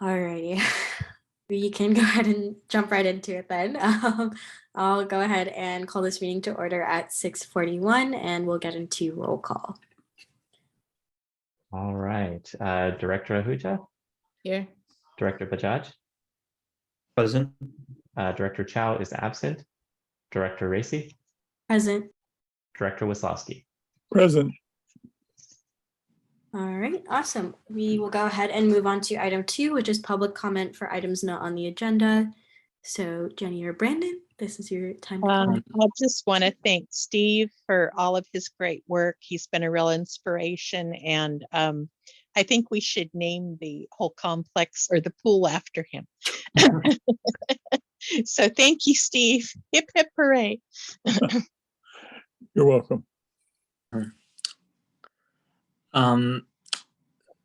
Alrighty, we can go ahead and jump right into it then. I'll go ahead and call this meeting to order at 6:41 and we'll get into roll call. All right, Director Ahuja? Here. Director Bajaj? Present. Director Chow is absent. Director Racy? Present. Director Wislowski? Present. All right, awesome. We will go ahead and move on to item 2, which is public comment for items not on the agenda. So Jenny or Brandon, this is your time to comment. I just want to thank Steve for all of his great work. He's been a real inspiration, and I think we should name the whole complex or the pool after him. So thank you, Steve. Hip hip hooray. You're welcome.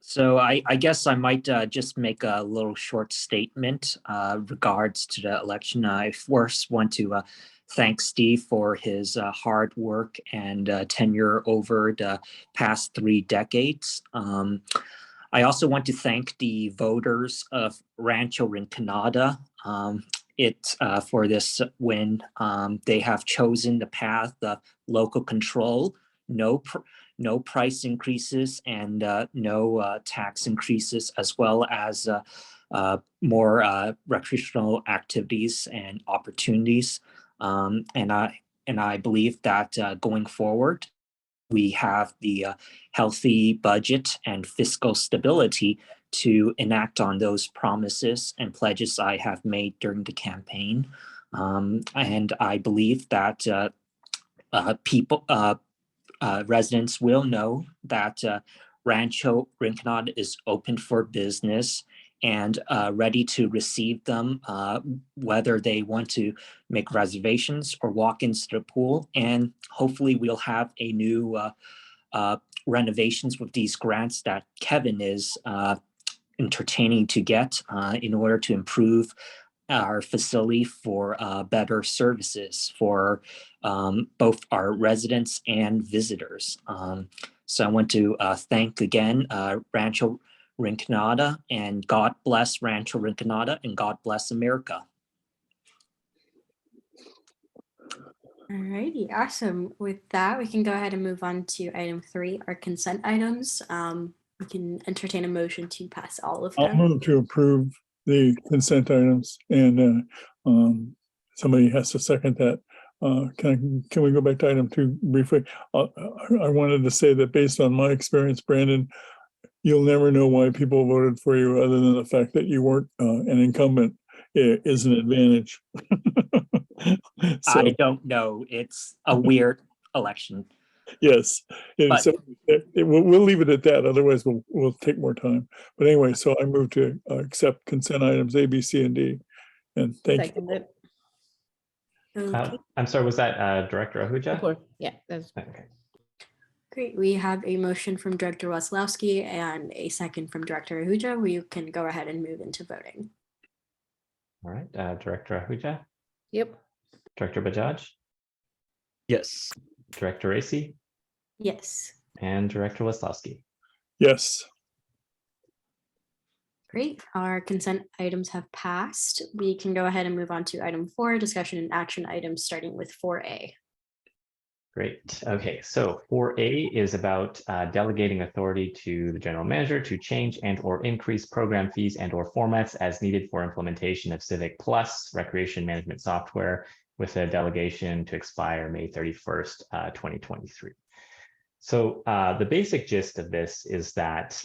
So I guess I might just make a little short statement regards to the election. I first want to thank Steve for his hard work and tenure over the past 3 decades. I also want to thank the voters of Rancho Rinconada for this win. They have chosen the path of local control, no price increases, and no tax increases, as well as more recreational activities and opportunities. And I believe that going forward, we have the healthy budget and fiscal stability to enact on those promises and pledges I have made during the campaign. And I believe that residents will know that Rancho Rinconada is open for business and ready to receive them, whether they want to make reservations or walk into the pool. And hopefully we'll have a new renovations with these grants that Kevin is entertaining to get in order to improve our facility for better services for both our residents and visitors. So I want to thank again Rancho Rinconada, and God bless Rancho Rinconada, and God bless America. All righty, awesome. With that, we can go ahead and move on to item 3, our consent items. We can entertain a motion to pass all of I'll them. move to approve the consent items, and somebody has to second that. Can we go back to item 2 briefly? I wanted to say that based on my experience, Brandon, you'll never know why people voted for you other than the fact that you weren't an incumbent is an advantage. So, I don't know. It's a weird election. yes, But- so we'll leave it at that. Otherwise, we'll take more time. But anyway, so I move to accept consent items A, B, C, and D. And thank you. Second. Okay, I'm sorry, was that Director Ahuja? Yeah, that's Okay. great. We have a motion from Director Weslowski and a second from Director Ahuja. We can go ahead and move into voting. All right, Director Ahuja? yep. Director Bajaj? Yes. Director Racy? Yes, And Director Wislowski? Yes. great. Our consent items have passed. We can go ahead and move on to item 4, discussion and action items, starting with 4A. Great. Okay, so 4A is about delegating authority to the general manager to change and or increase program fees and or formats as needed for implementation of CivicPlus recreation management software, with a delegation to expire May 31st, 2023. So the basic gist of this is that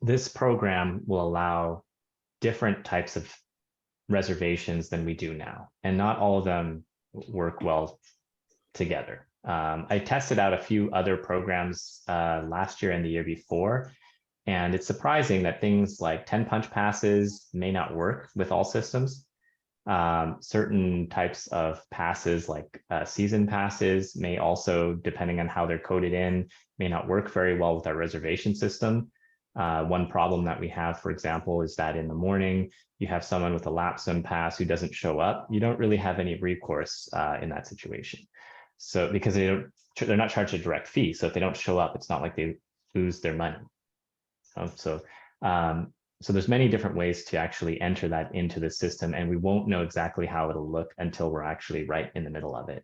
this program will allow different types of reservations than we do now, and not all of them work well together. I tested out a few other programs last year and the year before, and it's surprising that things like 10 punch passes may not work with all systems. Certain types of passes like season passes may also, depending on how they're coded in, may not work very well with our reservation system. One problem that we have, for example, is that in the morning, you have someone with a lapsum pass who doesn't show up. You don't really have any recourse in that situation. So because they're not charged a direct fee. So if they don't show up, it's not like they lose their money. So So there's many different ways to actually enter that into the system, and we won't know exactly how it'll look until we're actually right in the middle of it.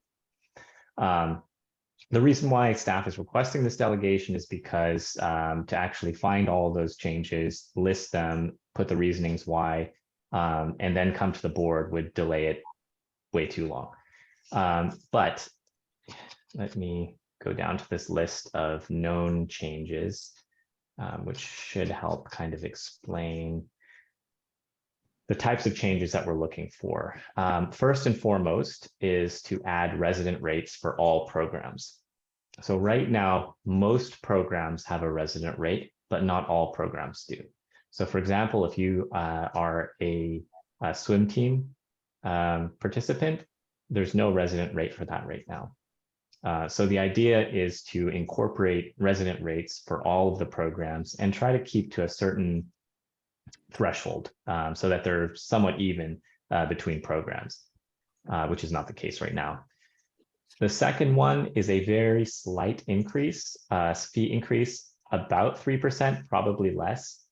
The reason why staff is requesting this delegation is because to actually find all those changes, list them, put the reasonings why, and then come to the board would delay it way too long. But let me go down to this list of known changes, which should help kind of explain the types of changes that we're looking for. First and foremost is to add resident rates for all programs. So right now, most programs have a resident rate, but not all programs do. So for example, if you are a swim team participant, there's no resident rate for that right now. So the idea is to incorporate resident rates for all of the programs and try to keep to a certain threshold so that they're somewhat even between programs, which is not the case right now. The second one is a very slight increase, fee increase, about 3%, probably less.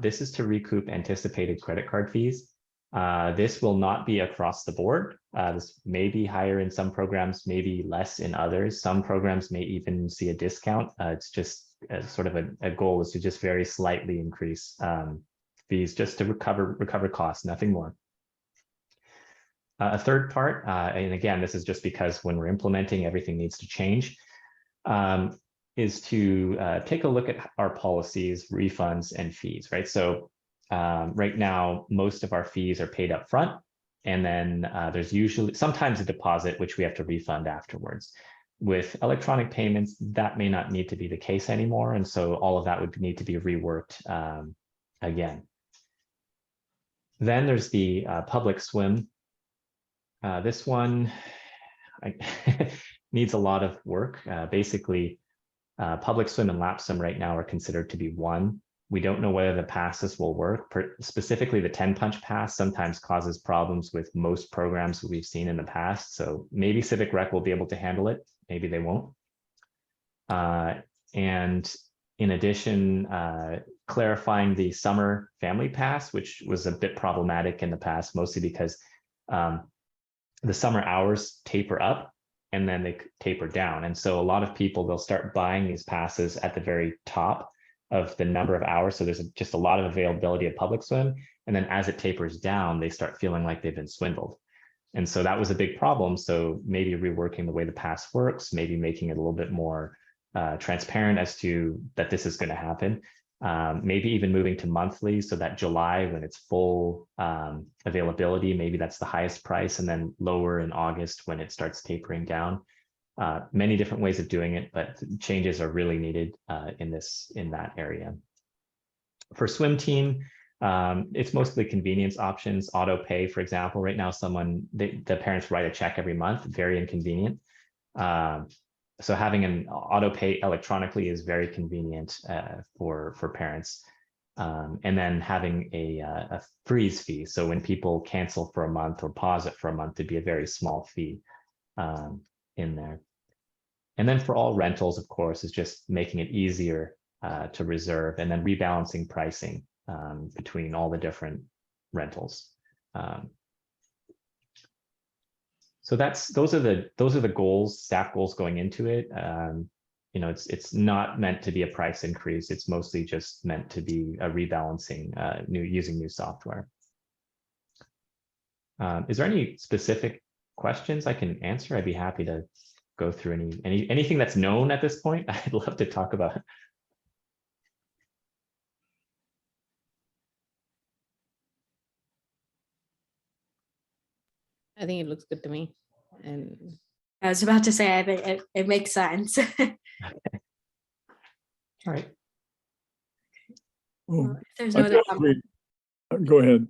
This is to recoup anticipated credit card fees. This will not be across the board. This may be higher in some programs, maybe less in others. Some programs may even see a discount. It's just sort of a goal is to just very slightly increase fees just to recover costs, nothing more. A third part, and again, this is just because when we're implementing, everything needs to change, is to take a look at our policies, refunds, and fees, right? So right now, most of our fees are paid up front, and then there's usually sometimes a deposit, which we have to refund afterwards. With electronic payments, that may not need to be the case anymore, and so all of that would need to be reworked again. Then there's the public swim. This one needs a lot of work. Basically, public swim and lap swim right now are considered to be one. We don't know whether the passes will work. Specifically, the 10-punch pass sometimes causes problems with most programs we've seen in the past. So maybe Civic Rec will be able to handle it. Maybe they won't. And in addition, clarifying the summer family pass, which was a bit problematic in the past, mostly because the summer hours taper up and then they taper down. And so a lot of people, they'll start buying these passes at the very top of the number of hours. So there's just a lot of availability of public swim. And then as it tapers down, they start feeling like they've been swindled. And so that was a big problem. So maybe reworking the way the pass works, maybe making it a little bit more transparent as to that this is going to happen. Maybe even moving to monthly so that July, when it's full availability, maybe that's the highest price, and then lower in August when it starts tapering down. Many different ways of doing it, but changes are really needed in that area. For swim team, it's mostly convenience options. Auto pay, for example, right now, the parents write a check every month, very inconvenient. So having an auto pay electronically is very convenient for parents. And then having a freeze fee. So when people cancel for a month or pause it for a month, it'd be a very small fee in there. And then for all rentals, of course, is just making it easier to reserve, and then rebalancing pricing between all the different rentals. So those are the goals, staff goals going into it. You know, it's not meant to be a price increase. It's mostly just meant to be a rebalancing, using new software. Is there any specific questions I can answer? I'd be happy to go through anything that's known at this point. I'd love to talk about. I think it looks good to me. And I was about to say, I think it makes sense. Okay. All right. Oh, If there's no other comment. Go ahead.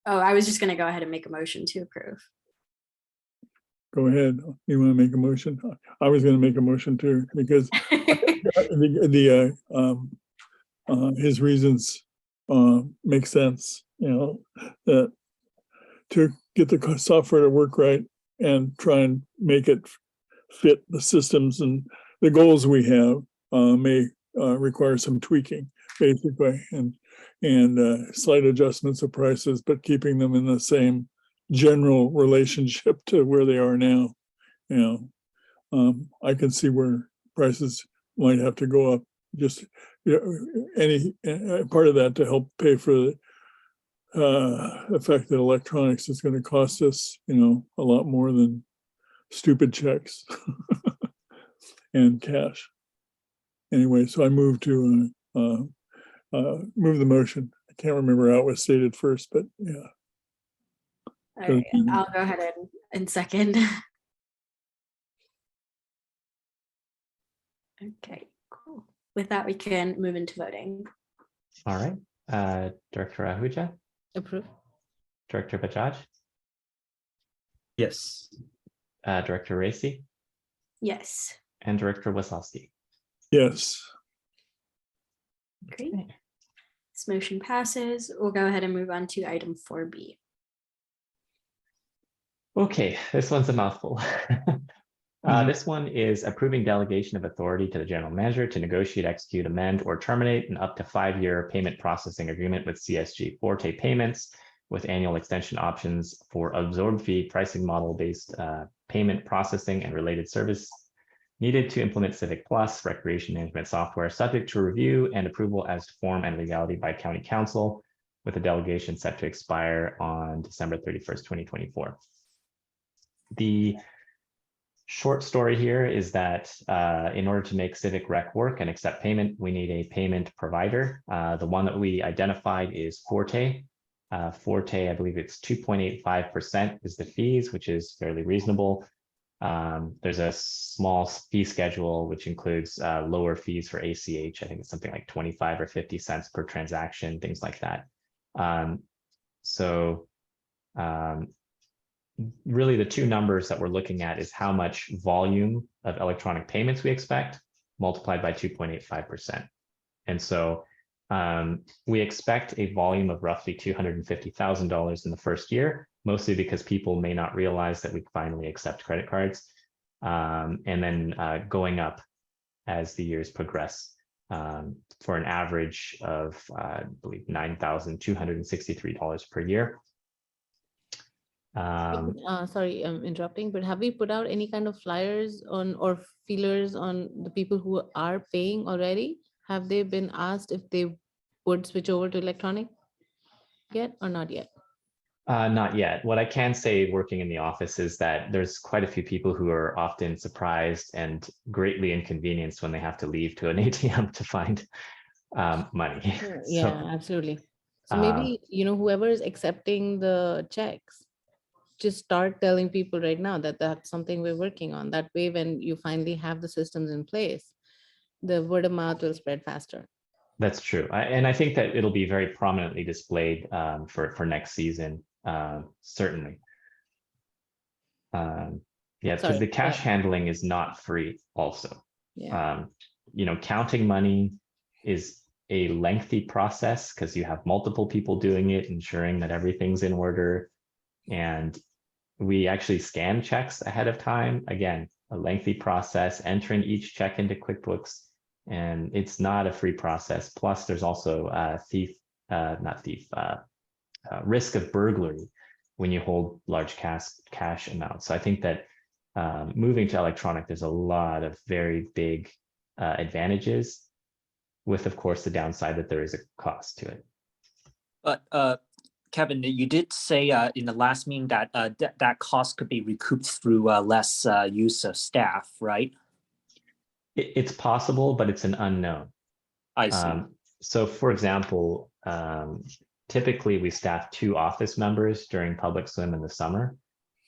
Oh, I was just going to go ahead and make a motion to approve. Go ahead. You want to make a motion? I was going to make a motion too, because his reasons make sense. You know, that to get the software to work right and try and make it fit the systems and the goals we have may require some tweaking, basically. And and slight adjustments of prices, but keeping them in the same general relationship to where they are now. You know, I can see where prices might have to go up. Just any part of that to help pay for the fact that electronics is going to cost us, a lot more than stupid checks and cash. Anyway, so I moved to move the motion. I can't remember how it was stated first, but yeah. All right, I'll go ahead and second. Okay, cool. With that, we can move into voting. All right. Director Ahuja, Approve. Director Bajaj, Yes. Director Racy, Yes. and Director Wasowski. Yes. Great. This motion passes. We'll go ahead and move on to item 4B. Okay, this one's a mouthful. This one is approving delegation of authority to the general manager to negotiate, execute, amend, or terminate an up to 5-year payment processing agreement with CSG Forte Payments with annual extension options for absorbed fee pricing model based payment processing and related service needed to implement CivicPlus recreation management software, subject to review and approval as to form and legality by County Council, with the delegation set to expire on December 31st, 2024. The short story here is that in order to make Civic Rec work and accept payment, we need a payment provider. The one that we identified is Forte. Forte, I believe it's 2.85% is the fees, which is fairly reasonable. There's a small fee schedule, which includes lower fees for ACH. I think it's something like 25 or 50 cents per transaction, things like that. Really the two numbers that we're looking at is how much volume of electronic payments we expect multiplied by 2.85%. And so we expect a volume of roughly $250,000 in the first year, mostly because people may not realize that we finally accept credit cards, and then going up as the years progress for an average of, I believe, $9,263 per year. Sorry, I'm interrupting, but have we put out any kind of flyers on or feelers on the people who are paying already? Have they been asked if they would switch over to electronic yet or not yet? Not yet. What I can say working in the office is that there's quite a few people who are often surprised and greatly inconvenienced when they have to leave to an ATM to find money. Yeah, absolutely. So maybe, whoever is accepting the checks, just start telling people right now that that's something we're working on. That way, when you finally have the systems in place, the word of mouth will spread faster. That's true. And I think that it'll be very prominently displayed for next season, certainly. Yeah, because the cash handling is not free also. Yeah. Counting money is a lengthy process because you have multiple people doing it, ensuring that everything's in order. And we actually scan checks ahead of time. Again, a lengthy process, entering each check into QuickBooks, and it's not a free process. Plus, there's also risk of burglary when you hold large cash amounts. So I think that moving to electronic, there's a lot of very big advantages, with, of course, the downside that there is a cost to it. But Kevin, you did say in the last meeting that that cost could be recouped through less use of staff, right? It's possible, but it's an unknown. I see. So, for example, typically we staff 2 office members during public swim in the summer.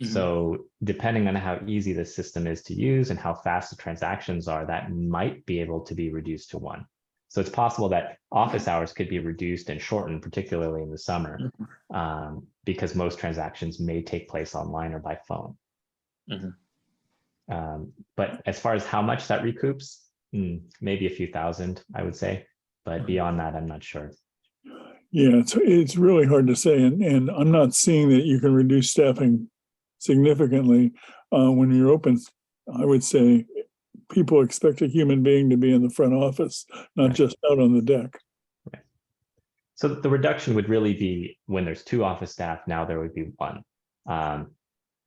Mm-hmm. So depending on how easy the system is to use and how fast the transactions are, that might be able to be reduced to 1. So it's possible that office hours could be reduced and shortened, particularly in the summer, because most transactions may take place online or by phone. Mm-hmm. But as far as how much that recoups, maybe a few thousand, I would say. But beyond that, I'm not sure. Yeah, it's really hard to say. And I'm not seeing that you can reduce staffing significantly when you're open. I would say people expect a human being to be in the front office, not just out on the deck. Right. So the reduction would really be when there's 2 office staff, now there would be 1.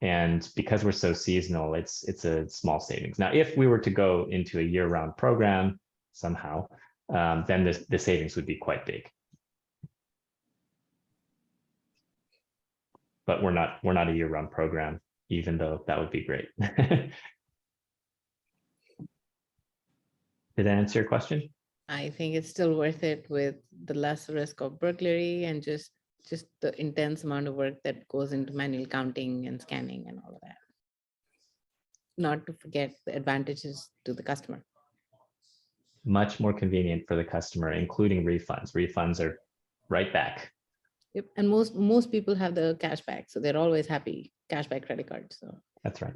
And because we're so seasonal, it's a small savings. Now, if we were to go into a year-round program somehow, then the savings would be quite big. But we're not a year-round program, even though that would be great. Did that answer your question? I think it's still worth it with the less risk of burglary and just the intense amount of work that goes into manual counting and scanning and all of that. Not to forget the advantages to the customer. Much more convenient for the customer, including refunds. Refunds are right back. Yep. And most people have the cashback, so they're always happy. Cashback credit card. So That's right.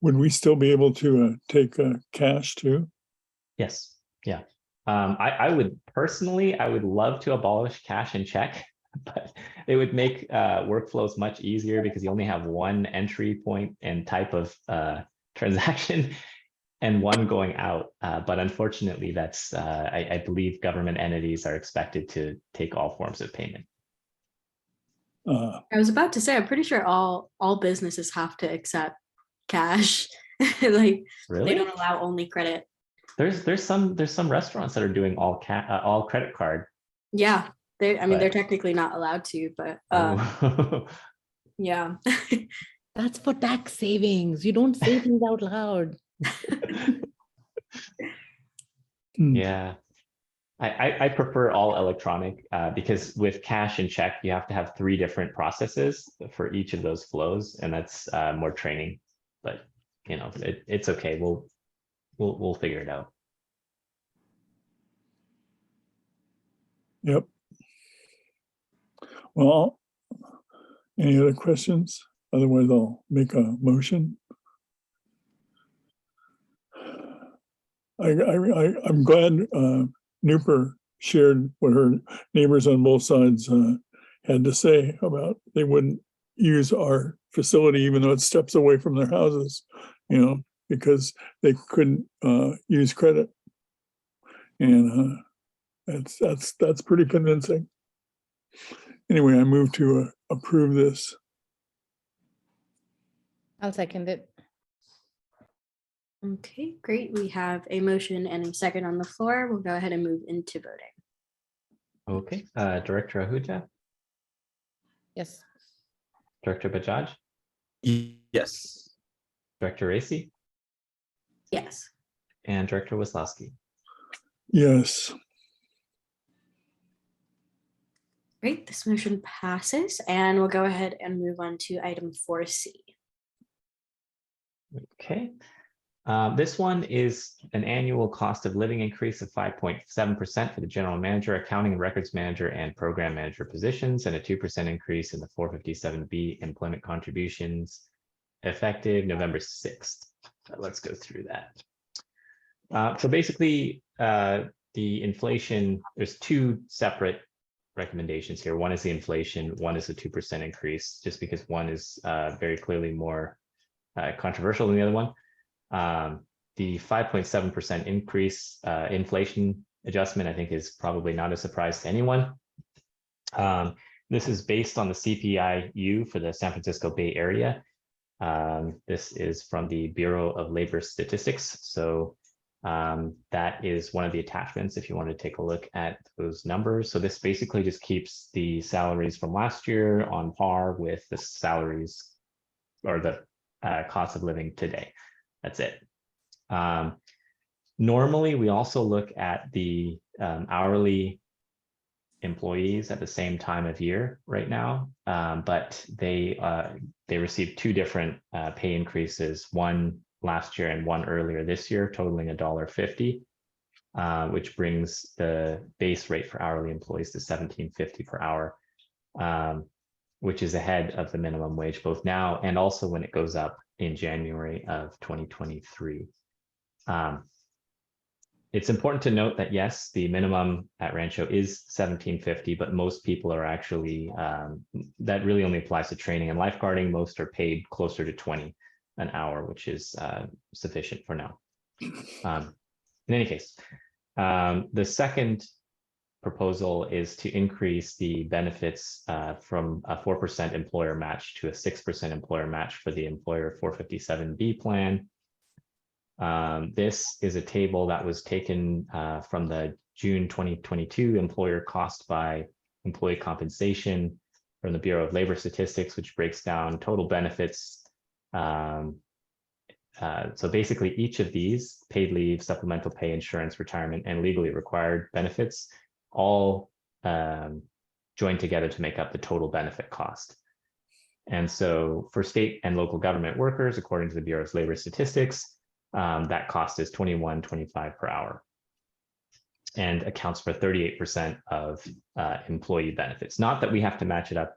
Would we still be able to take cash too? Yes. Yeah. I would personally, I would love to abolish cash and check, but it would make workflows much easier because you only have one entry point and type of transaction and one going out. But unfortunately, that's I believe government entities are expected to take all forms of payment. I was about to say, I'm pretty sure all businesses have to accept cash. Like Really? they don't allow only credit. There's some restaurants that are doing all credit card. Yeah, they're But- technically not allowed to, but Oh. yeah. that's for tax savings. You don't say things out loud. Yeah, I prefer all electronic because with cash and check, you have to have 3 different processes for each of those flows, and that's more training. But you know, it's okay. We'll figure it out. Yep. Well, any other questions? Otherwise, I'll make a motion. I'm glad Newper shared what her neighbors on both sides had to say about they wouldn't use our facility even though it's steps away from their houses, you know, because they couldn't use credit, and that's pretty convincing. Anyway, I move to approve this. I'll second it. Okay, great. We have a motion and a second on the floor. We'll go ahead and move into voting. Okay, Director Ahuja, Yes. Director Bajaj, Yes. Director Racy, Yes. and Director Wislowski. Yes. Great, this motion passes, and we'll go ahead and move on to item 4C. Okay. This one is an annual cost of living increase of 5.7% for the general manager, accounting and records manager, and program manager positions, and a 2% increase in the 457B employment contributions effective November 6th. Let's go through that. So basically, the inflation, there's 2 separate recommendations here. One is the inflation, one is the 2% increase, just because one is very clearly more controversial than the other one. The 5.7% increase inflation adjustment, I think, is probably not a surprise to anyone. This is based on the CPI-U for the San Francisco Bay Area. This is from the Bureau of Labor Statistics. So that is one of the attachments if you want to take a look at those numbers. So this basically just keeps the salaries from last year on par with the salaries or the cost of living today. That's it. Normally, we also look at the hourly employees at the same time of year right now, but they received 2 different pay increases, one last year and one earlier this year, totaling $1.50, which brings the base rate for hourly employees to $17.50 per hour, which is ahead of the minimum wage, both now and also when it goes up in January of 2023. It's important to note that yes, the minimum at Rancho is $17.50, but most people are actually, that really only applies to training and lifeguarding. Most are paid closer to $20. an hour, which is sufficient for now. In any case, the second proposal is to increase the benefits from a 4% employer match to a 6% employer match for the employer 457B plan. This is a table that was taken from the June 2022 employer cost by employee compensation from the Bureau of Labor Statistics, which breaks down total benefits. So basically each of these, paid leave, supplemental pay, insurance, retirement, and legally required benefits, all joined together to make up the total benefit cost. And so for state and local government workers, according to the Bureau's Labor Statistics, that cost is $21.25 per hour and accounts for 38% of employee benefits. Not that we have to match it up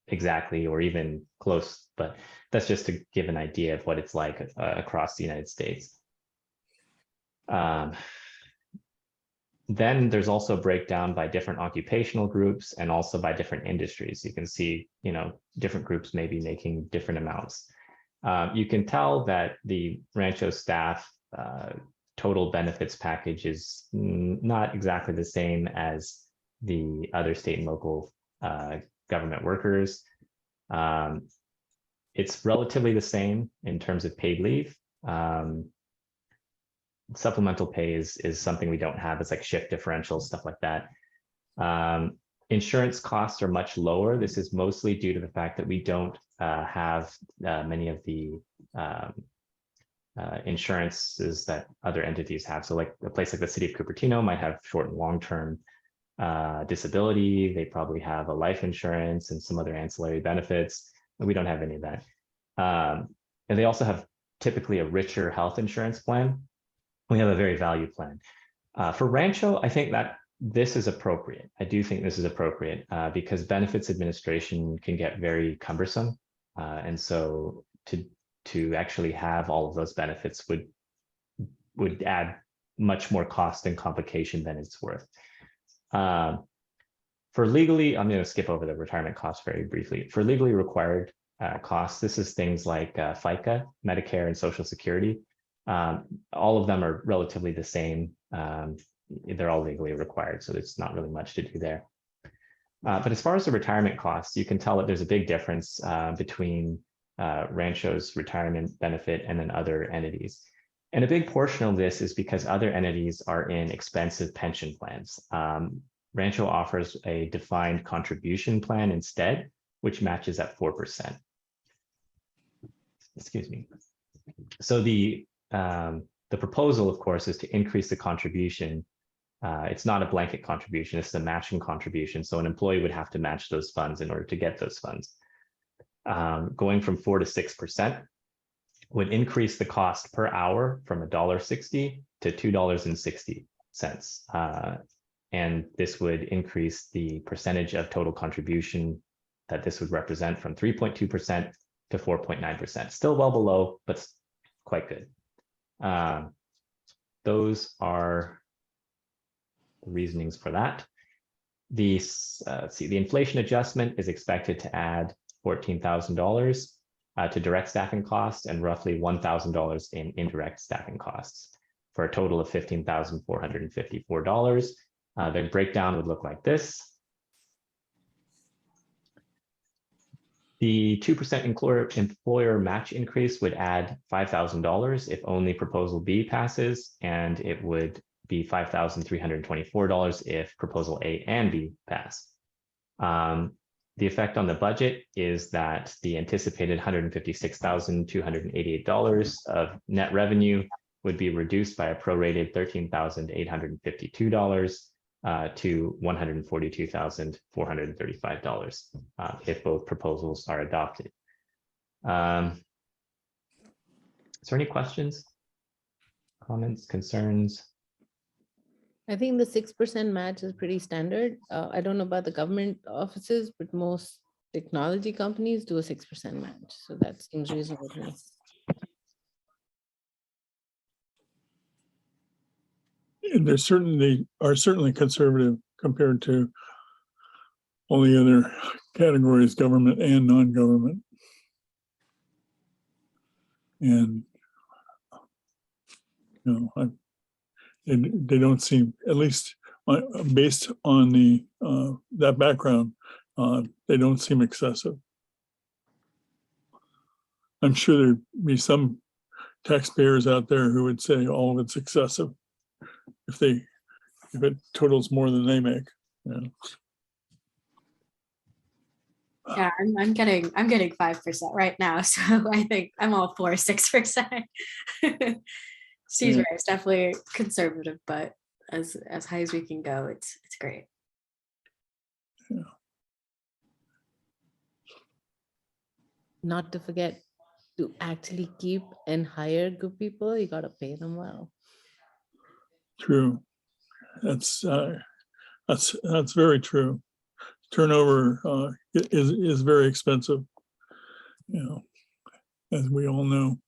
exactly or even close, but that's just to give an idea of what it's like across the United States. Then there's also a breakdown by different occupational groups and also by different industries. You can see, different groups may be making different amounts. You can tell that the Rancho staff total benefits package is not exactly the same as the other state and local government workers. It's relatively the same in terms of paid leave. Supplemental pay is something we don't have. It's like shift differentials, stuff like that. Insurance costs are much lower. This is mostly due to the fact that we don't have many of the insurances that other entities have. So like a place like the city of Cupertino might have short and long-term disability. They probably have a life insurance and some other ancillary benefits. We don't have any of that. And they also have typically a richer health insurance plan. We have a very value plan. For Rancho, I think that this is appropriate. I do think this is appropriate because benefits administration can get very cumbersome. And so to actually have all of those benefits would add much more cost and complication than it's worth. For legally, I'm going to skip over the retirement costs very briefly. For legally required costs, this is things like FICA, Medicare, and Social Security. All of them are relatively the same. They're all legally required, so there's not really much to do there. But as far as the retirement costs, you can tell that there's a big difference between Rancho's retirement benefit and then other entities. And a big portion of this is because other entities are in expensive pension plans. Rancho offers a defined contribution plan instead, which matches at 4%. Excuse me. So the proposal, of course, is to increase the contribution. It's not a blanket contribution, it's a matching contribution. So an employee would have to match those funds in order to get those funds. Going from 4 to 6% would increase the cost per hour from $1.60 to $2.60. And this would increase the percentage of total contribution that this would represent from 3.2% to 4.9%. Still well below, but quite good. Those are the reasonings for that. The inflation adjustment is expected to add $14,000 to direct staffing costs and roughly $1,000 in indirect staffing costs for a total of $15,454. The breakdown would look like this. The 2% employer match increase would add $5,000 if only proposal B passes, and it would be $5,324 if proposal A and B pass. The effect on the budget is that the anticipated $156,288 of net revenue would be reduced by a prorated $13,852 to $142,435 if both proposals are adopted. Is there any questions, comments, concerns? I think the 6% match is pretty standard. I don't know about the government offices, but most technology companies do a 6% match. So that seems reasonable to me. And they certainly conservative compared to all the other categories, government and non-government. And they don't seem, at least based on the that background, they don't seem excessive. I'm sure there'd be some taxpayers out there who would say all of it's excessive if it totals more than they make. Yeah, I'm getting 5% right now, so I think I'm all for 6%. Steve's right, it's definitely conservative, but as high as we can go, it's great. Not to forget, to actually keep and hire good people, you gotta pay them well. True. That's very true. Turnover is very expensive, as we all know.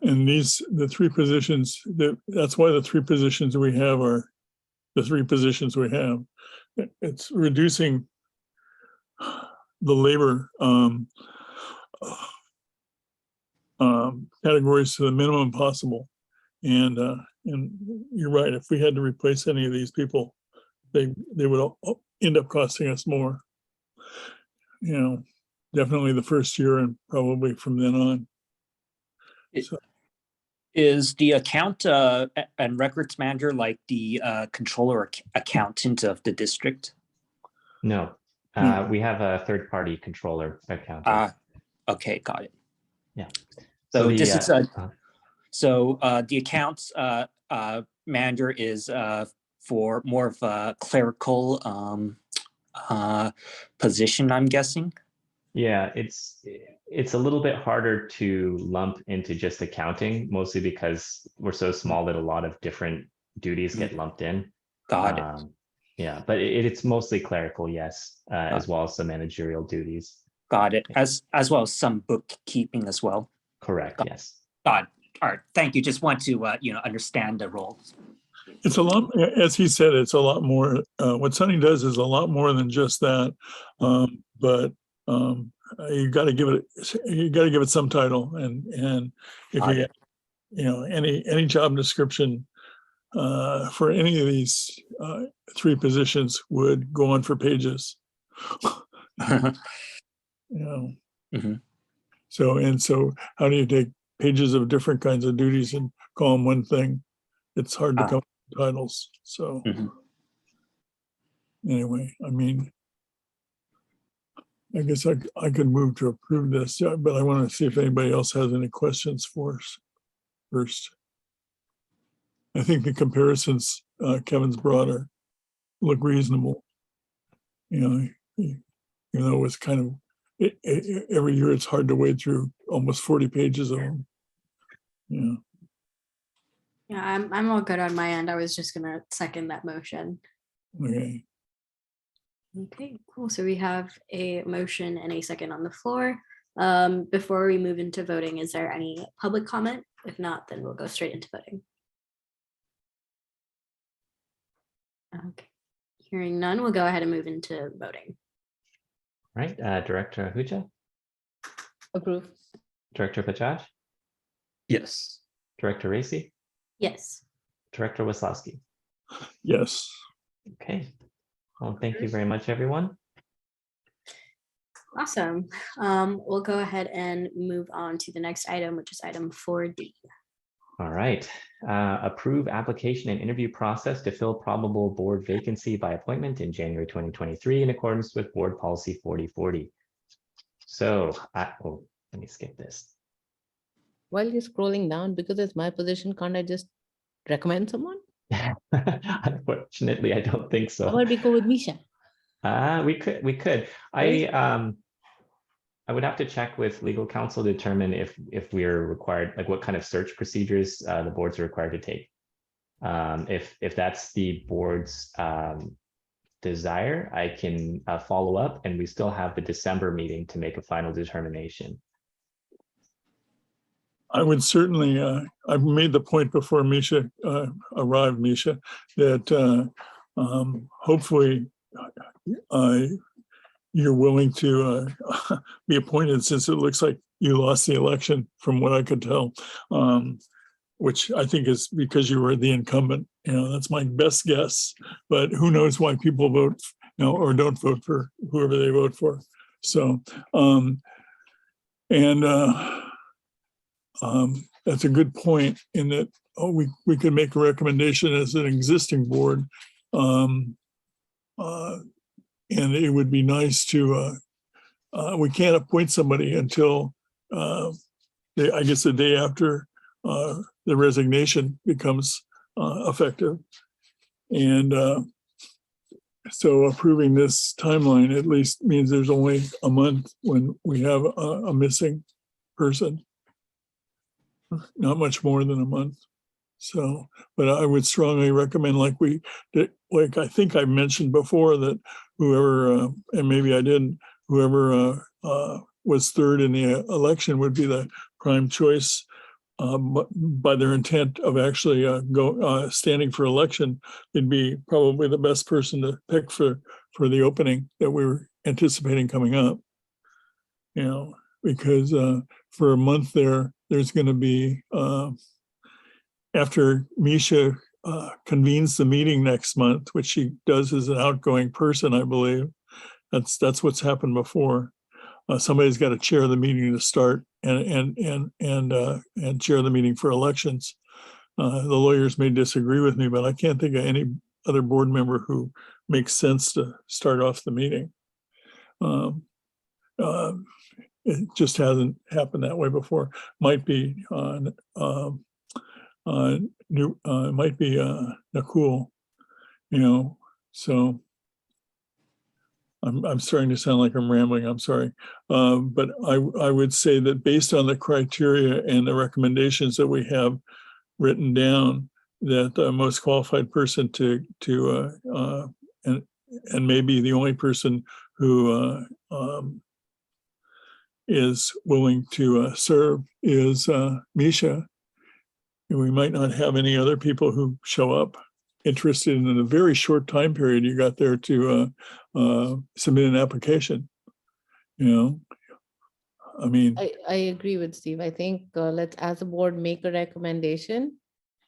And the three positions, that's why the three positions we have are the three positions we have. It's reducing the labor categories to the minimum possible. And you're right, if we had to replace any of these people, they would all end up costing us more. Definitely the first year and probably from then on. So, is the account and records manager like the controller accountant of the district? No, we have a third-party controller accountant. Okay, got it. Yeah. So this is the accounts manager is for more of a clerical position, I'm guessing. Yeah, it's a little bit harder to lump into just accounting, mostly because we're so small that a lot of different duties get lumped in. Got it. Yeah, but it's mostly clerical, yes, as well as some managerial duties. Got it. As well as some bookkeeping as well. Correct. Yes. Got it. All right. Thank you. Just want to understand the roles. It's a lot, as he said, it's a lot more. What Sunny does is a lot more than just that. But you got to give it some title, and if any job description for any of these three positions would go on for pages. So how do you take pages of different kinds of duties and call them one thing? It's hard to come up with titles. So anyway, I mean, I guess I could move to approve this, but I want to see if anybody else has any questions for us first. I think the comparisons Kevin's brought look reasonable. Even though it's kind of every year it's hard to wade through almost 40 pages of them. Yeah, I'm all good on my end. I was just gonna second that motion. Okay, cool. So we have a motion and a second on the floor. Before we move into voting, is there any public comment? If not, then we'll go straight into voting. Okay, hearing none, we'll go ahead and move into voting. Right, Director Ahuja? Approve. Director Bajaj? Yes. Director Racy? Yes. Director Waslowski? Yes. Okay. Well, thank you very much, everyone. Awesome. We'll go ahead and move on to the next item, which is item 4D. All right. Approve application and interview process to fill probable board vacancy by appointment in January 2023 in accordance with Board Policy 4040. So, let me skip this. While you're scrolling down, because it's my position, can't I just recommend someone? Unfortunately, I don't think so. How about we go with Misha? We could. I would have to check with legal counsel to determine if we're required, like what kind of search procedures the boards are required to take. If that's the board's desire, I can follow up, and we still have the December meeting to make a final determination. I would certainly, I've made the point before Misha arrived, Misha, that hopefully you're willing to be appointed, since it looks like you lost the election, from what I could tell, which I think is because you were the incumbent. That's my best guess. But who knows why people vote, or don't vote for whoever they vote for. So, that's a good point in that, we could make a recommendation as an existing board. And it would be nice to, we can't appoint somebody until, I guess the day after the resignation becomes effective. And so approving this timeline at least means there's only a month when we have a missing person. Not much more than a month. So, but I would strongly recommend, like I think I mentioned before, that whoever, and maybe I didn't, whoever was third in the election would be the prime choice. By their intent of actually standing for election, they'd be probably the best person to pick for the opening that we were anticipating coming up. Because for a month there's going to be, after Misha convenes the meeting next month, which she does as an outgoing person, I believe. That's what's happened before. Somebody's got to chair the meeting to start and chair the meeting for elections. The lawyers may disagree with me, but I can't think of any other board member who makes sense to start off the meeting. It just hasn't happened that way before. Might be Nakul, so I'm starting to sound like I'm rambling, I'm sorry. But I would say that based on the criteria and the recommendations that we have written down, that the most qualified person and maybe the only person who is willing to serve is Misha. And we might not have any other people who show up interested in a very short time period you got there to submit an application. I mean, I agree with Steve. I think let's, as a board, make a recommendation,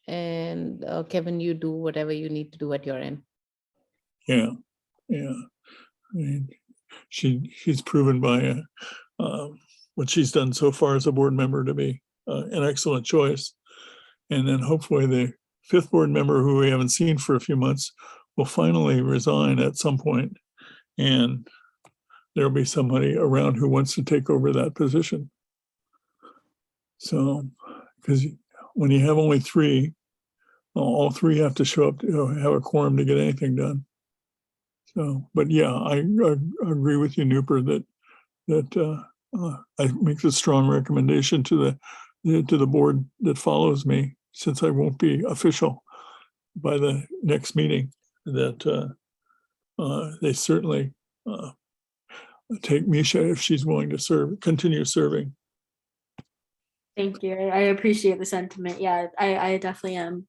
and Kevin, you do whatever you need to do at your end. Yeah. I mean, she's proven by what she's done so far as a board member to be an excellent choice. And then hopefully the fifth board member, who we haven't seen for a few months, will finally resign at some point, and there'll be somebody around who wants to take over that position. So, because when you have only three, all three have to show up to have a quorum to get anything done. So, but yeah, I agree with you, Nooper, that I make a strong recommendation to the board that follows me, since I won't be official by the next meeting, that they certainly take Misha if she's willing to continue serving. Thank you. I appreciate the sentiment. Yeah, I definitely am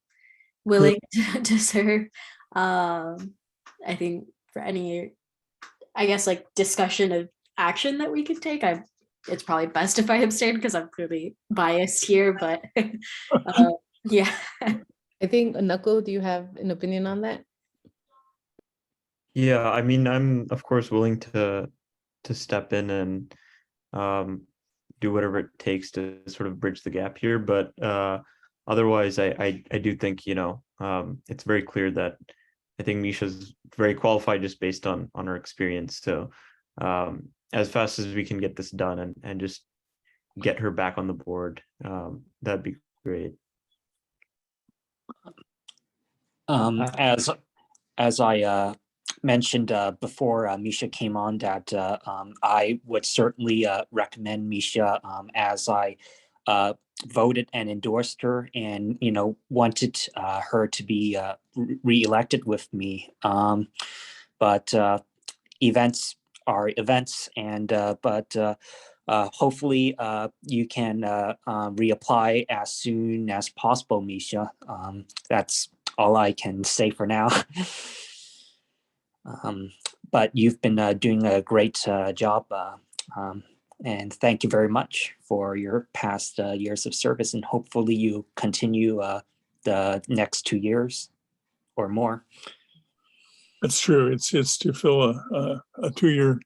willing to serve. I think for any, I guess, like discussion of action that we could take, it's probably best if I abstain because I'm clearly biased here, but yeah. I think, Nakul, do you have an opinion on that? Yeah, I mean, I'm of course willing to step in and do whatever it takes to sort of bridge the gap here. But otherwise, I do think, it's very clear that I think Misha's very qualified just based on her experience. So as fast as we can get this done and just get her back on the board, that'd be great. As I mentioned before Misha came on, that I would certainly recommend Misha, as I voted and endorsed her, and wanted her to be re-elected with me. But events are events, and but hopefully you can reapply as soon as possible, Misha. That's all I can say for now. But you've been doing a great job. And thank you very much for your past years of service, and hopefully you continue the next 2 years or more. That's true. It's to fill a 2-year,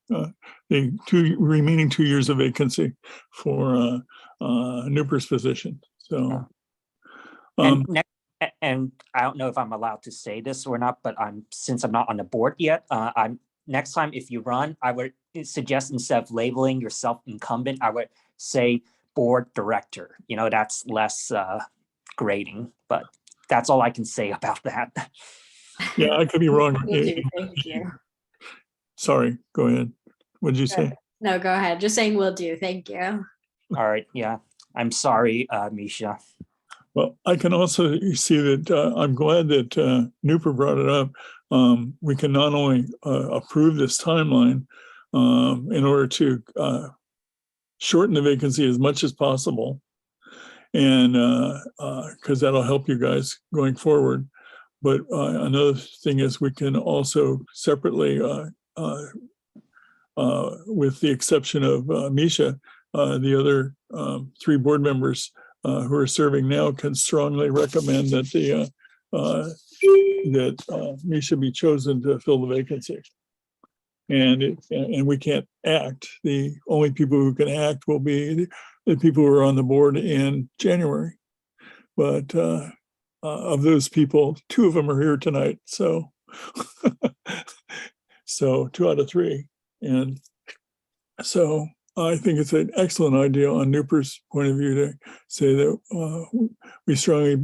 the remaining 2 years of vacancy for Newper's position. So, and I don't know if I'm allowed to say this or not, but since I'm not on the board yet, next time if you run, I would suggest instead of labeling yourself incumbent, I would say board director. You know, that's less grading, but that's all I can say about that. yeah, I could be wrong. Will do, thank you. Sorry, go ahead. What did you say? No, go ahead. Just saying will do. Thank you. All right. Yeah. I'm sorry, Misha. Well, I can also see that I'm glad that Newper brought it up. We can not only approve this timeline in order to shorten the vacancy as much as possible, and because that'll help you guys going forward. But another thing is we can also separately, with the exception of Misha, the other 3 board members who are serving now can strongly recommend that Misha be chosen to fill the vacancy. And we can't act. The only people who can act will be the people who are on the board in January. But of those people, 2 of them are here tonight. So, so 2 out of 3. And so I think it's an excellent idea on Newper's point of view to say that we strongly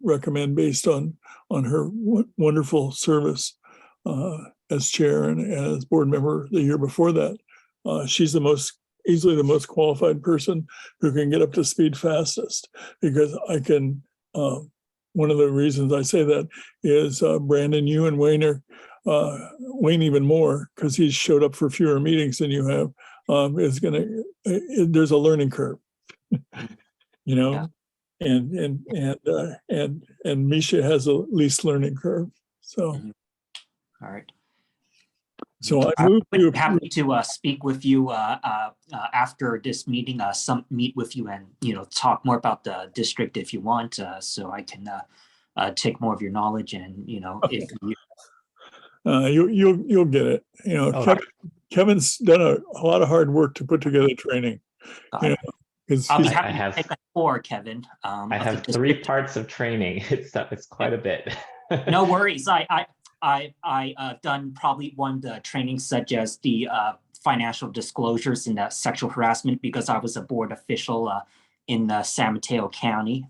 recommend, based on her wonderful service as chair and as board member the year before that, she's easily the most qualified person who can get up to speed fastest, because I can. One of the reasons I say that is Brandon, you and Wayne are Wayne even more, because he's showed up for fewer meetings than you have. There's a learning curve, you know, yeah. and Misha has a least learning curve. So, all right. So I move would be happy to speak with you after this meeting. Meet with you and talk more about the district if you want, so I can take more of your knowledge and okay. If you'll get it. Kevin's done a lot of hard work to put together training. I'll be happy to take a tour, Kevin. I have 3 parts of training. It's quite a bit. No worries. I've done probably one of the trainings, such as the financial disclosures in the sexual harassment, because I was a board official in San Mateo County.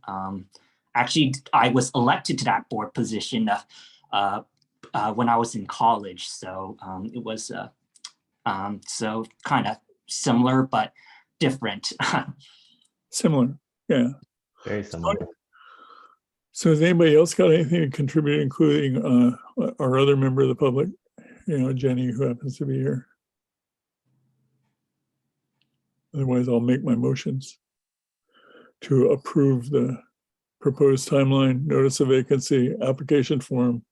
Actually, I was elected to that board position when I was in college. So it was so kind of similar, but different. Similar, yeah. Very similar. So has anybody else got anything to contribute, including our other member of the public, Jenny, who happens to be here? Otherwise, I'll make my motions to approve the proposed timeline, notice of vacancy, application form.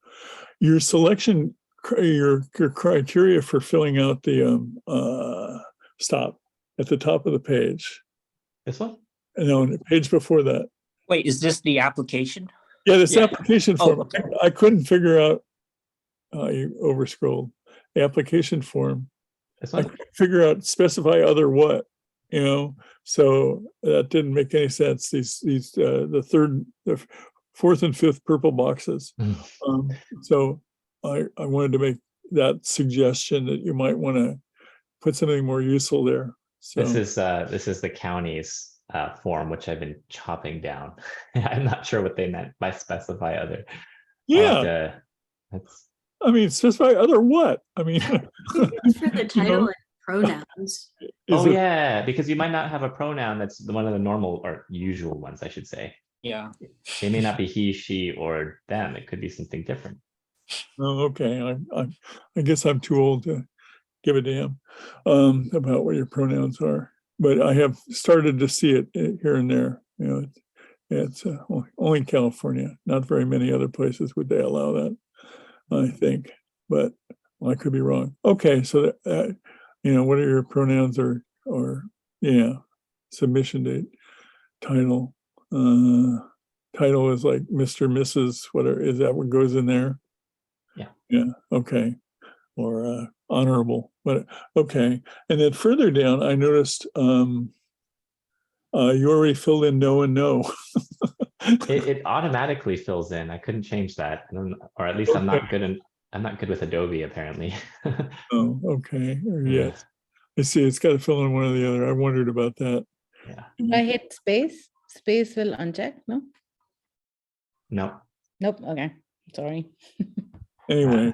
Your selection, your criteria for filling out the stop at the top of the page. This one? No, the page before that. Wait, is this the application? Yeah, this application form. Okay. I couldn't figure out. You over-scrolled the application form. I couldn't figure out specify other what, So that didn't make any sense. These the 4th and 5th purple boxes. So I wanted to make that suggestion that you might want to put something more useful there. So this is the county's form, which I've been chopping down. I'm not sure what they meant by specify other. Yeah, specify other what? For the title and pronouns. Yeah, because you might not have a pronoun that's one of the normal or usual ones, I should say. Yeah, it may not be he, she, or them. It could be something different. Oh, okay. I guess I'm too old to give a damn about what your pronouns are. But I have started to see it here and there. It's only in California. Not very many other places would they allow that, I think. But I could be wrong. Okay, so what are your pronouns? Or or yeah, submission date, title. Title is like Mr., Mrs., whatever, is that what goes in there? Yeah. Yeah, okay. Or honorable, but okay. And then further down, I noticed you already filled in no and no. It automatically fills in. I couldn't change that. Or at least I'm not good with Adobe apparently. Oh, okay. Or Yeah. yes. I see, it's got to fill in one or the other. I wondered about that. Yeah. If I hit space, space will uncheck, no? No. Nope, okay, sorry. Anyway,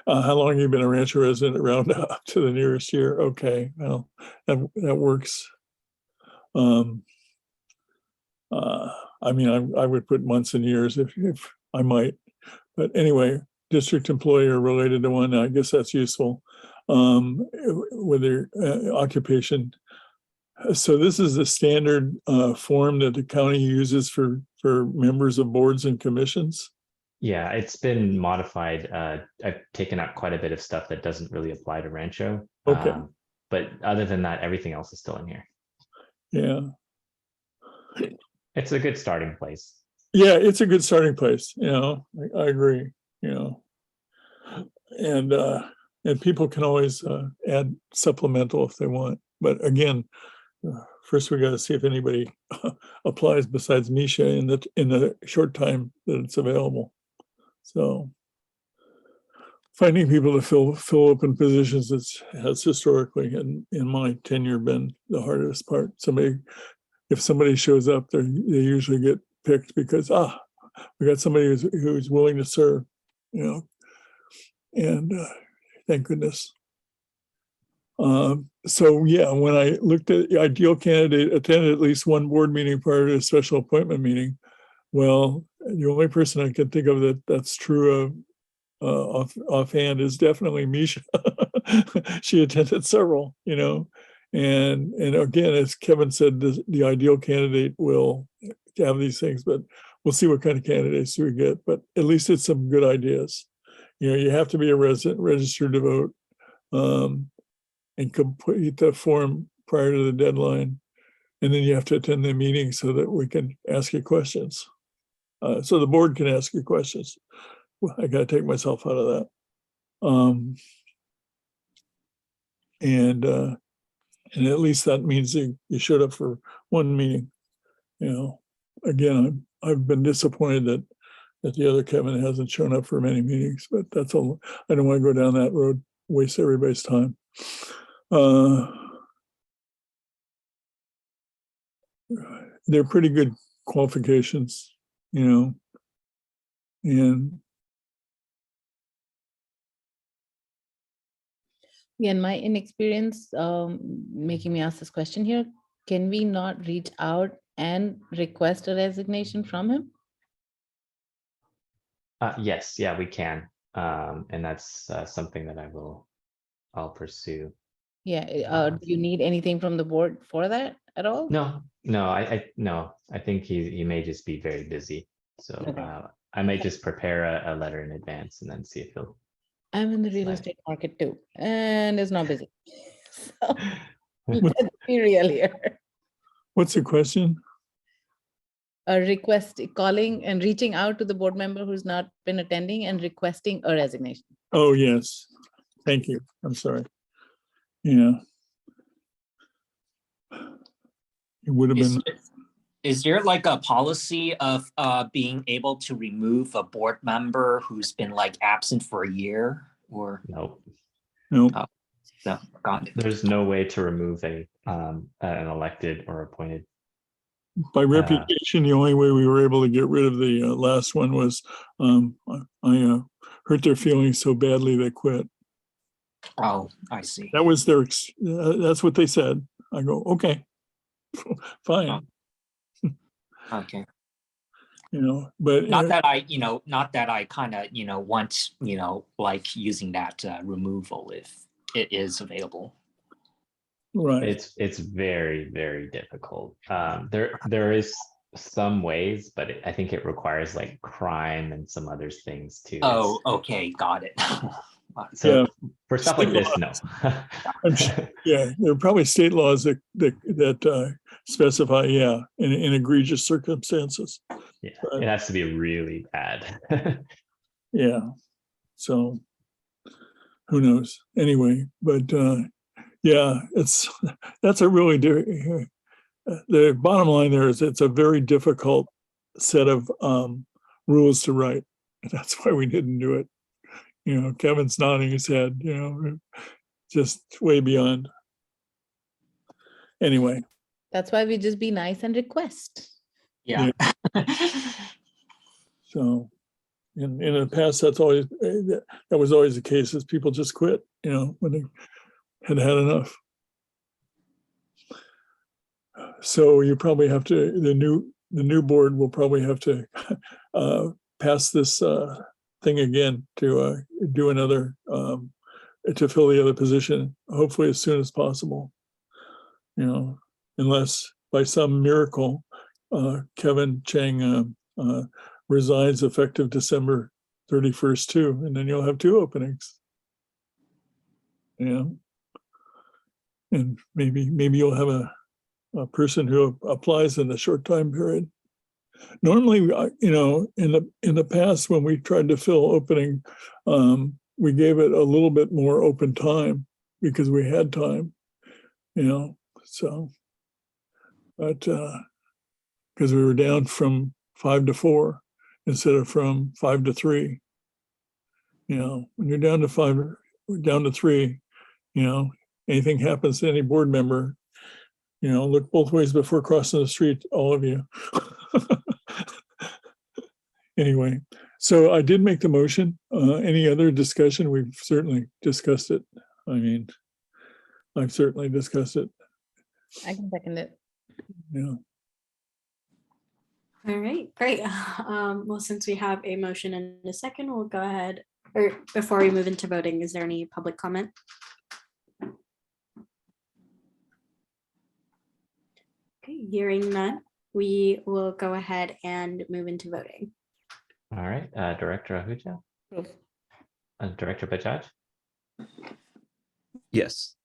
how long have you been a Rancho resident? Round up to the nearest year? Okay, well, that works. I mean, I would put months and years if I might, but anyway, district employee or related to one, I guess that's useful. Whether occupation. So this is the standard form that the county uses for members of boards and commissions. Yeah, it's been modified. I've taken out quite a bit of stuff that doesn't really apply to Rancho. Okay. But other than that, everything else is still in here. Yeah. It's a good starting place. Yeah, it's a good starting place. You know, I agree. You know, and people can always add supplemental if they want. But again, first we got to see if anybody applies besides Misha in the short time that it's available. So finding people to fill open positions has historically in my tenure been the hardest part. If somebody shows up, they usually get picked because we got somebody who's willing to serve, you know, and thank goodness. So yeah, when I looked at the ideal candidate, attended at least one board meeting prior to a special appointment meeting. Well, the only person I can think of that's true of offhand is definitely Misha. She attended several, you know, and again, as Kevin said, the ideal candidate will have these things, but we'll see what kind of candidates we get. But at least it's some good ideas. You know, you have to be a resident, registered to vote, and complete the form prior to the deadline, and then you have to attend the meeting so that we can ask you questions. So the board can ask you questions. Well, I got to take myself out of that. And at least that means you showed up for one meeting. You know, again, I've been disappointed that the other Kevin hasn't shown up for many meetings, but that's all. I don't want to go down that road, waste everybody's time. They're pretty good qualifications, you know, and Yeah, in my inexperience, making me ask this question here, can we not reach out and request a resignation from him? Yes, yeah, we can. And that's something that I'll pursue. Yeah, do you need anything from the board for that at all? No, I think he may just be very busy. So Okay. I might just prepare a letter in advance and then see if he'll. I'm in the real Right. estate market too, and it's not busy. So let's be real here. what's the question? A request, calling and reaching out to the board member who's not been attending and requesting a resignation. Oh, yes. Thank you. I'm sorry. Yeah. It would have been. Is there like a policy of being able to remove a board member who's been like absent for a year or? Nope. No. No, got it. There's no way to remove an elected or appointed. By reputation, the only way we were able to get rid of the last one was I hurt their feelings so badly they quit. Oh, I see. That was that's what they said. I go, okay, fine. Okay. You know, but Not that I kind of, want, like using that removal if it is available. right. It's very, very difficult. There is some ways, but I think it requires like crime and some other things too. Oh, okay, got it. So Yeah. for stuff like this, no. Yeah, there are probably state laws that specify, yeah, in egregious circumstances. Yeah, But- it has to be really bad. Yeah, so who knows? Anyway, but yeah, that's a really the bottom line there is it's a very difficult set of rules to write. That's why we didn't do it. You know, Kevin's nodding his head, you know, just way beyond. Anyway, That's why we just be nice and request. Yeah. so in the past, that's always that was always the case, is people just quit, you know, when they had enough. So you probably have to, the new board will probably have to pass this thing again to do another to fill the other position, hopefully as soon as possible. You know, unless by some miracle Kevin Chang resigns effective December 31st too, and then you'll have 2 openings. Yeah, and maybe you'll have a person who applies in a short time period. Normally, you know, in the past when we tried to fill opening, we gave it a little bit more open time because we had time, you know. So, but because we were down from 5 to 4 instead of from 5 to 3. You know, when you're down to 5, down to 3, you know, anything happens to any board member, you know, look both ways before crossing the street, all of you. Anyway, so I did make the motion. Any other discussion? We've certainly discussed it. I mean, I've certainly discussed it. I can second it. Yeah. All right, great. Well, since we have a motion and a second, we'll go ahead, or before we move into voting, is there any public comment? Okay, hearing none, we will go ahead and move into voting. All right, Director Ahuja, Director Bajaj, Yes.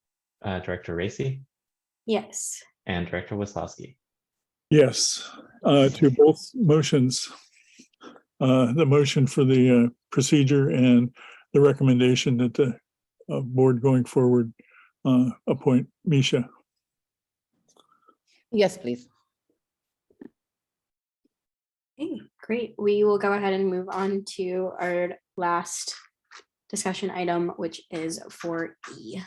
Director Racy, Yes. and Director Wisłowski. Yes, to both motions. The motion for the procedure and the recommendation that the board going forward appoint Misha. Yes, please. Okay, great. We will go ahead and move on to our last discussion item, which is 4E.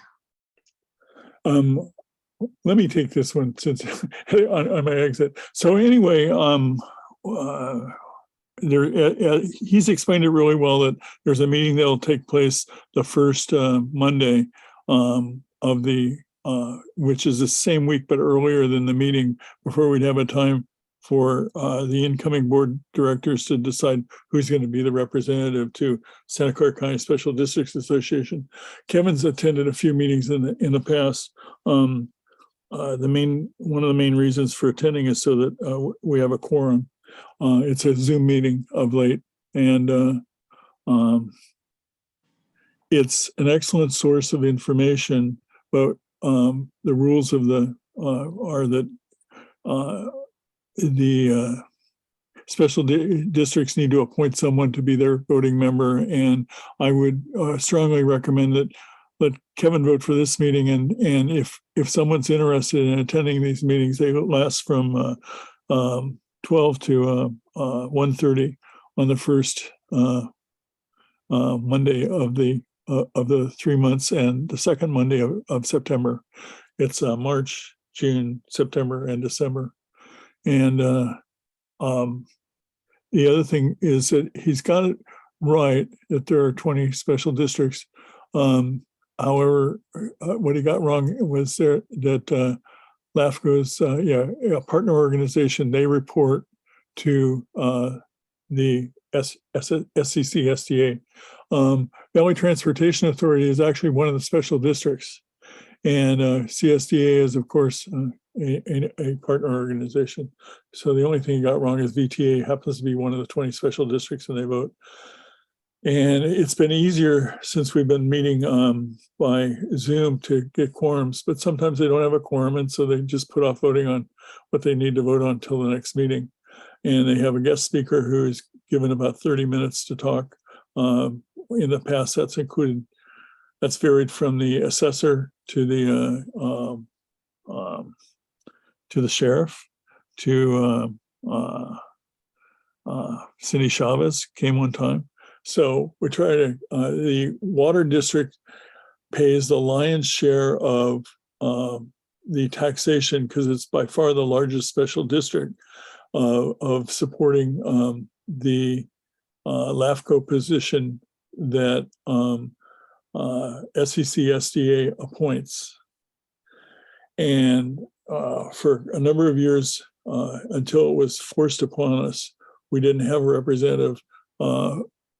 Let me take this one since on my exit. So anyway, he's explained it really well that there's a meeting that'll take place the first Monday of the which is the same week but earlier than the meeting before we'd have a time for the incoming board directors to decide who's going to be the representative to Santa Clara County Special Districts Association. Kevin's attended a few meetings in the past. One of the main reasons for attending is so that we have a quorum. It's a Zoom meeting of late, and it's an excellent source of information. But the rules of the are that the special districts need to appoint someone to be their voting member, and I would strongly recommend that let Kevin vote for this meeting, and if someone's interested in attending these meetings, they last from 12 to 1:30 on the first Monday of the 3 months and the second Monday of September. It's March, June, September, and December. And the other thing is that he's got it right that there are 20 special districts. However, what he got wrong was that LAFCO's a partner organization. They report to the SCC SDA. Valley Transportation Authority is actually one of the special districts, and CSDA is, of course, a partner organization. So the only thing he got wrong is VTA happens to be one of the 20 special districts, and they vote. And it's been easier since we've been meeting by Zoom to get quorums, but sometimes they don't have a quorum, and so they just put off voting on what they need to vote on until the next meeting. And they have a guest speaker who is given about 30 minutes to talk. In the past, that's varied from the assessor to the sheriff to Cindy Chavez came one time. So we try to, the water district pays the lion's share of the taxation because it's by far the largest special district of supporting the LAFCO position that SEC SDA appoints. And for a number of years, until it was forced upon us, we didn't have a representative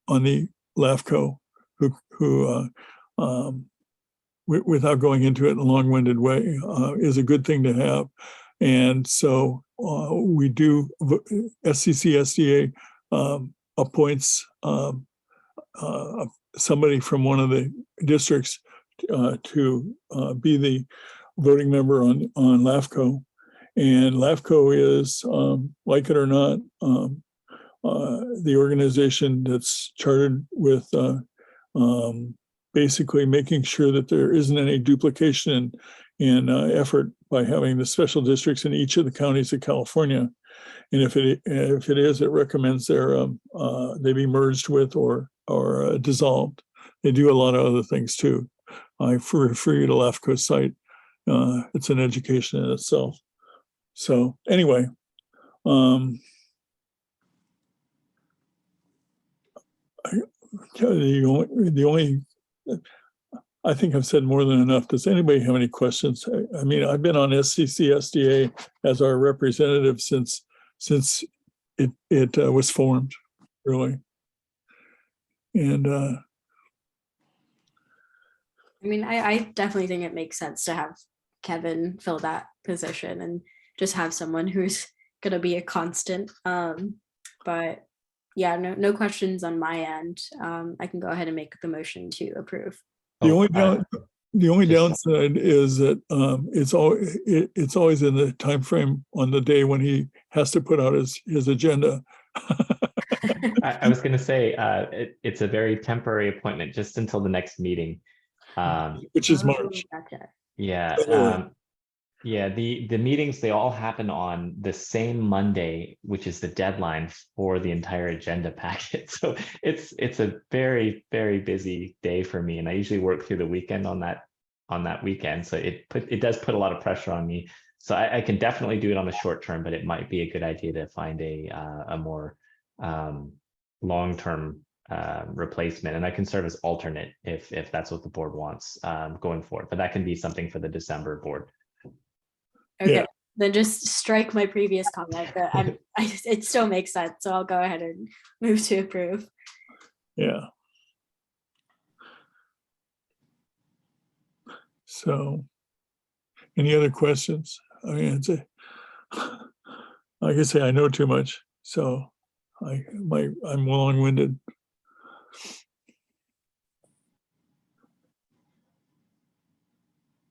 on the LAFCO who without going into it in a long-winded way, is a good thing to have. And so we do, SEC SDA appoints somebody from one of the districts to be the voting member on LAFCO. And LAFCO is, like it or not, the organization that's chartered with basically making sure that there isn't any duplication in effort by having the special districts in each of the counties of California. And if it is, it recommends they be merged with or dissolved. They do a lot of other things too. I refer you to LAFCO's site. It's an education in itself. So anyway, the only, I think I've said more than enough. Does anybody have any questions? I mean, I've been on SEC SDA as our representative since it was formed, really. And I mean, I definitely think it makes sense to have Kevin fill that position and just have someone who's going to be a constant. But yeah, no questions on my end. I can go ahead and make the motion to approve. the only downside is that it's always in the time frame on the day when he has to put out his agenda. I was going to say it's a very temporary appointment just until the next meeting, Which is March. Gotcha. yeah. Yeah, the meetings, they all happen on the same Monday, which is the deadline for the entire agenda packet. So it's a very, very busy day for me. And I usually work through the weekend on that weekend. So it does put a lot of pressure on me. So I can definitely do it on the short term, but it might be a good idea to find a more long-term replacement. And I can serve as alternate if that's what the board wants going forward. But that can be something for the December board. Okay, Yeah. then just strike my previous comment, but it still makes sense. So I'll go ahead and move to approve. Yeah. So, any other questions? I mean, like I say, I know too much, so I'm long-winded.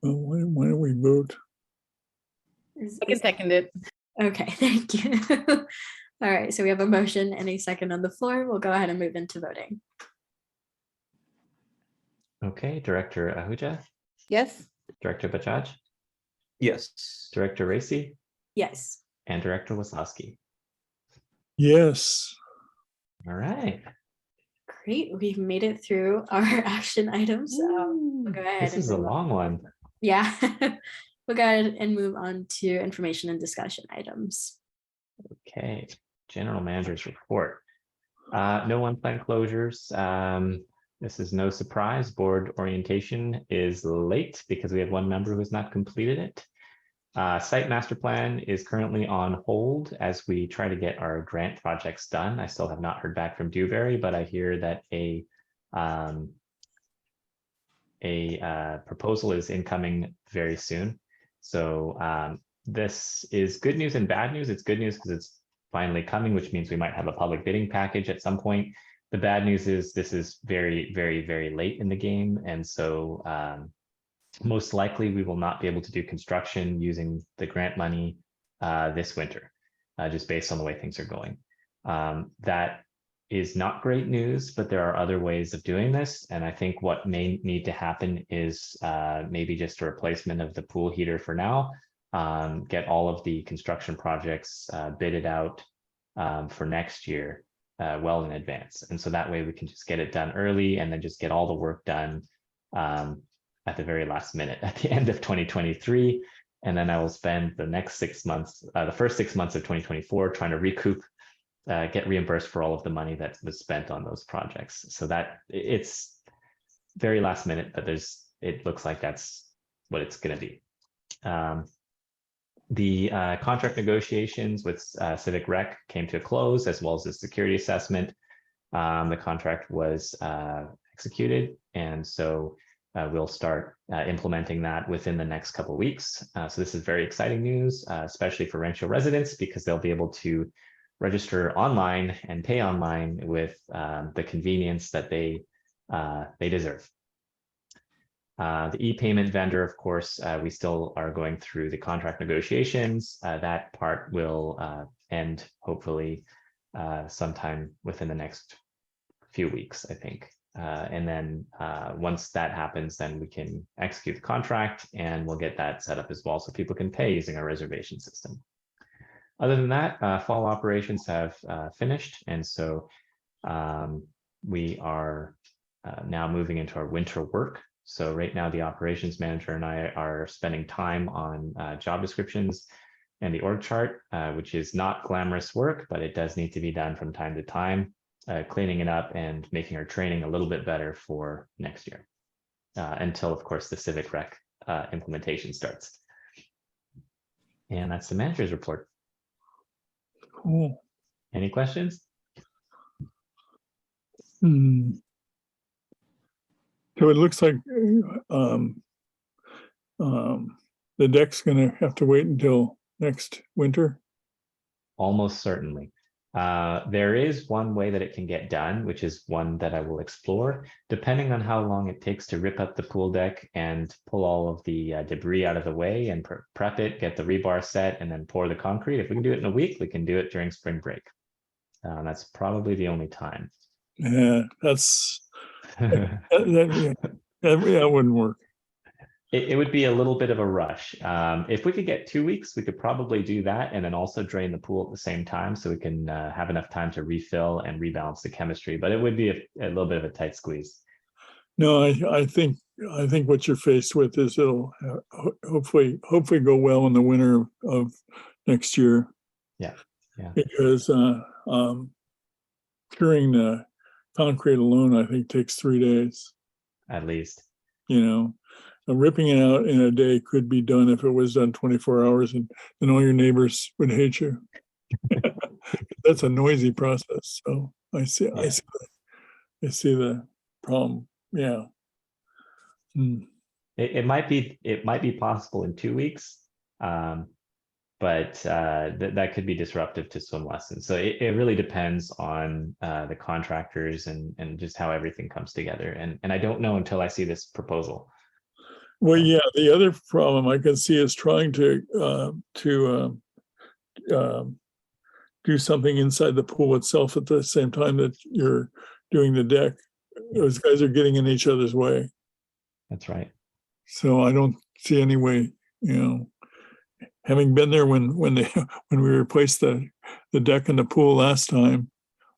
Well, why don't we vote? I can second it. Okay, thank you. All right, so we have a motion and a second on the floor. We'll go ahead and move into voting. Okay, Director Ahuja, Yes. Director Bajaj, Yes. Director Racy, Yes. and Director Wasowski. Yes. All right. Great, we've made it through our action items. We'll go ahead This is a move on. long one. Yeah. We'll go ahead and move on to information and discussion items. Okay, General Manager's report. No unplanned closures. This is no surprise. Board orientation is late because we have one member who has not completed it. Site master plan is currently on hold as we try to get our grant projects done. I still have not heard back from Dewberry, but I hear that a proposal is incoming very soon. So this is good news and bad news. It's good news because it's finally coming, which means we might have a public bidding package at some point. The bad news is this is very, very, very late in the game. And so most likely we will not be able to do construction using the grant money this winter, just based on the way things are going. That is not great news, but there are other ways of doing this. And I think what may need to happen is maybe just a replacement of the pool heater for now, get all of the construction projects bidded out for next year well in advance. And so that way we can just get it done early and then just get all the work done at the very last minute at the end of 2023. And then I will spend the next 6 months, the first 6 months of 2024 trying to recoup, get reimbursed for all of the money that was spent on those projects. So that it's very last minute, but it looks like that's what it's going to be. The contract negotiations with Civic Rec came to a close, as well as the security assessment. The contract was executed, and so we'll start implementing that within the next couple of weeks. So this is very exciting news, especially for Rancho residents, because they'll be able to register online and pay online with the convenience that they deserve. The e-payment vendor, of course, we still are going through the contract negotiations. That part will end hopefully sometime within the next few weeks, I think. And then once that happens, then we can execute the contract and we'll get that set up as well so people can pay using our reservation system. Other than that, fall operations have finished. And so we are now moving into our winter work. So right now, the operations manager and I are spending time on job descriptions and the org chart, which is not glamorous work, but it does need to be done from time to time, cleaning it up and making our training a little bit better for next year, until, of course, the Civic Rec implementation starts. And that's the manager's report. Cool. Any questions? So it looks like the deck's going to have to wait until next winter. Almost certainly. There is one way that it can get done, which is one that I will explore, depending on how long it takes to rip up the pool deck and pull all of the debris out of the way and prep it, get the rebar set, and then pour the concrete. If we can do it in a week, we can do it during spring break. That's probably the only time. Yeah, that wouldn't work. It would be a little bit of a rush. If we could get 2 weeks, we could probably do that and then also drain the pool at the same time so we can have enough time to refill and rebalance the chemistry, but it would be a little bit of a tight squeeze. No, I think what you're faced with is it'll hopefully go well in the winter of next year. Yeah. Because curing the concrete alone, I think, takes 3 days. At least. Ripping it out in a day could be done if it was done 24 hours, and then all your neighbors would hate you. That's a noisy process. So I see the problem. Yeah. It might be possible in 2 weeks, but that could be disruptive to swim lessons. So it really depends on the contractors and just how everything comes together. And I don't know until I see this proposal. Well, yeah, the other problem I can see is trying to do something inside the pool itself at the same time that you're doing the deck. Those guys are getting in each other's way. That's right. So I don't see any way, having been there when we replaced the deck in the pool last time,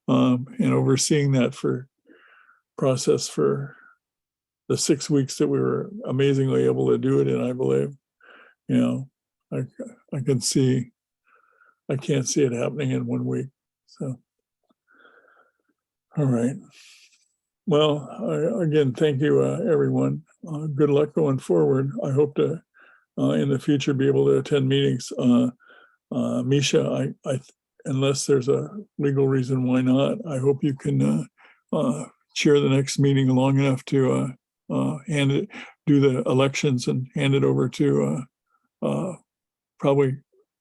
and overseeing that process for the 6 weeks that we were amazingly able to do it in, I believe, I can't see it happening in 1 week. So, all right. Well, again, thank you, everyone. Good luck going forward. I hope to, in the future, be able to attend meetings. Misha, unless there's a legal reason why not, I hope you can chair the next meeting long enough to do the elections and hand it over to probably,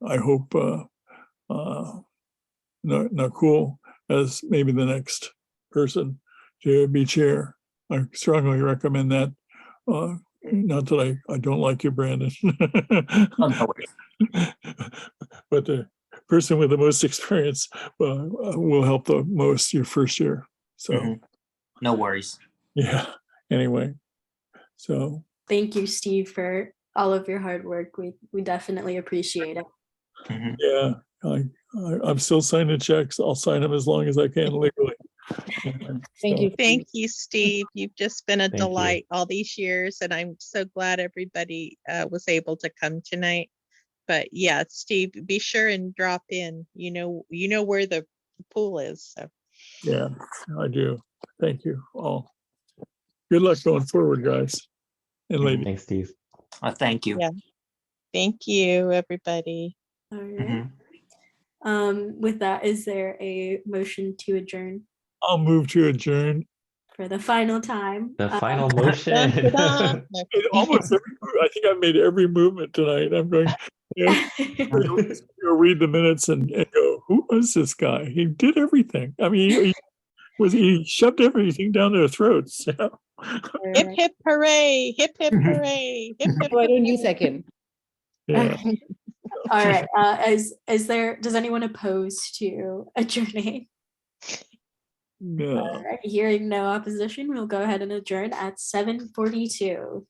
I hope, Nakul as maybe the next person to be chair. I strongly recommend that. Not that I don't like you, Brandon. no worries. But the person with the most experience will help the most your first year. So, Mhm. No worries. yeah, anyway. So, Thank you, Steve, for all of your hard work. We definitely appreciate it. Mhm. yeah, I'm still signing checks. I'll sign them as long as I can legally. Thank So, you. Thank you, Steve. You've just been a Thank you. delight all these years, and I'm so glad everybody was able to come tonight. But yeah, Steve, be sure and drop in. You know where the pool is. So yeah, I do. Thank you all. Good luck going forward, guys and ladies. Thanks, Steve. Thank you. Yeah. thank you, everybody. All right. Mhm. With that, is there a motion to adjourn I'll move to adjourn. for the final time? The final Dun, motion. dun, dun. Almost I think I've made every movement tonight. I'm going, you'll read the minutes and go, who was this guy? He did everything. I mean, he shoved everything down their throats. Hip hip hooray! Hip hip hooray! Hip hip. Why don't you second? Yeah. All right. Does anyone oppose to adjourning? No. All right. Hearing no opposition, we'll go ahead and adjourn at 7:42.